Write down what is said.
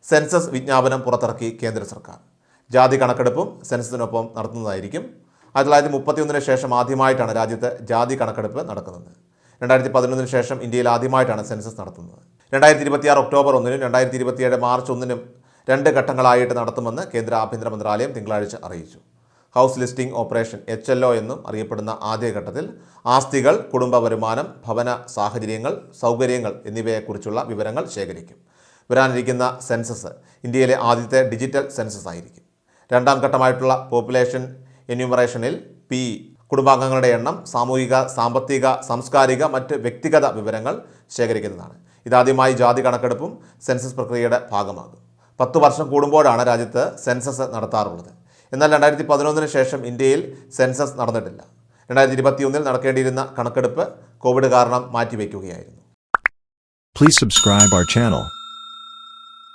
Census വിജ്ഞാപനം പുറത്തിറക്കി കേന്ദ്ര സർക്കാർ. ജാതി കണക്കെടുപ്പും സെൻസസിനൊപ്പം നടത്തുന്നതായിരിക്കും. 1931 ശേഷം ആദ്യമായിട്ടാണ് രാജ്യത്ത് ജാതി കണക്കെടുപ്പ് നടക്കുന്നത്. 2011 ശേഷം ഇന്ത്യയിൽ ആദ്യമായിട്ടാണ് സെൻസസ് നടത്തുന്നത്. 2026 ഒക്ടോബർ 1-നും 2027 മാർച്ച് 1-നും 2 ഘട്ടങ്ങളായിട്ട് നടത്തുമെന്ന് കേന്ദ്ര ആഭ്യന്തര മന്ത്രാലയം തിങ്കളാഴ്ച അറിയിച്ചു. ഹൗസ് ലിസ്റ്റിംഗ് ഓപ്പറേഷൻ HLO എന്നും അറിയപ്പെടുന്ന ആദ്യഘട്ടത്തിൽ ആസ്തികൾ, കുടുംബ വരുമാനം, ഭവന സാഹചര്യങ്ങൾ, സൗകര്യങ്ങൾ എന്നിവയെക്കുറിച്ചുള്ള വിവരങ്ങൾ ശേഖരിക്കും. വരാനിരിക്കുന്ന സെൻസസ് ഇന്ത്യയിലെ ആദ്യത്തെ ഡിജിറ്റൽ സെൻസസ് ആയിരിക്കും. രണ്ടാം ഘട്ടമായിട്ടുള്ള പോപ്പുലേഷൻ എന്യൂമറേഷനിൽ കുടുംബാംഗങ്ങളുടെ എണ്ണം, സാമൂഹിക, സാമ്പത്തിക, സാംസ്കാരിക, മറ്റ് വ്യക്തിഗത വിവരങ്ങൾ ശേഖരിക്കുന്നതാണ്. ഇതാദ്യമായി ജാതി കണക്കെടുപ്പും സെൻസസ് പ്രക്രിയയുടെ ഭാഗമാകും. 10 വർഷം കൂടുമ്പോഴാണ് രാജ്യത്ത് സെൻസസ് നടത്താറുള്ളത്. എന്നാൽ 2011 ശേഷം ഇന്ത്യയിൽ സെൻസസ് നടന്നിട്ടില്ല. 2021 നടക്കേണ്ടിയിരുന്ന കണക്കെടുപ്പ് കോവിഡ് കാരണം മാറ്റിവെക്കുകയായിരുന്നു. Please subscribe our channel.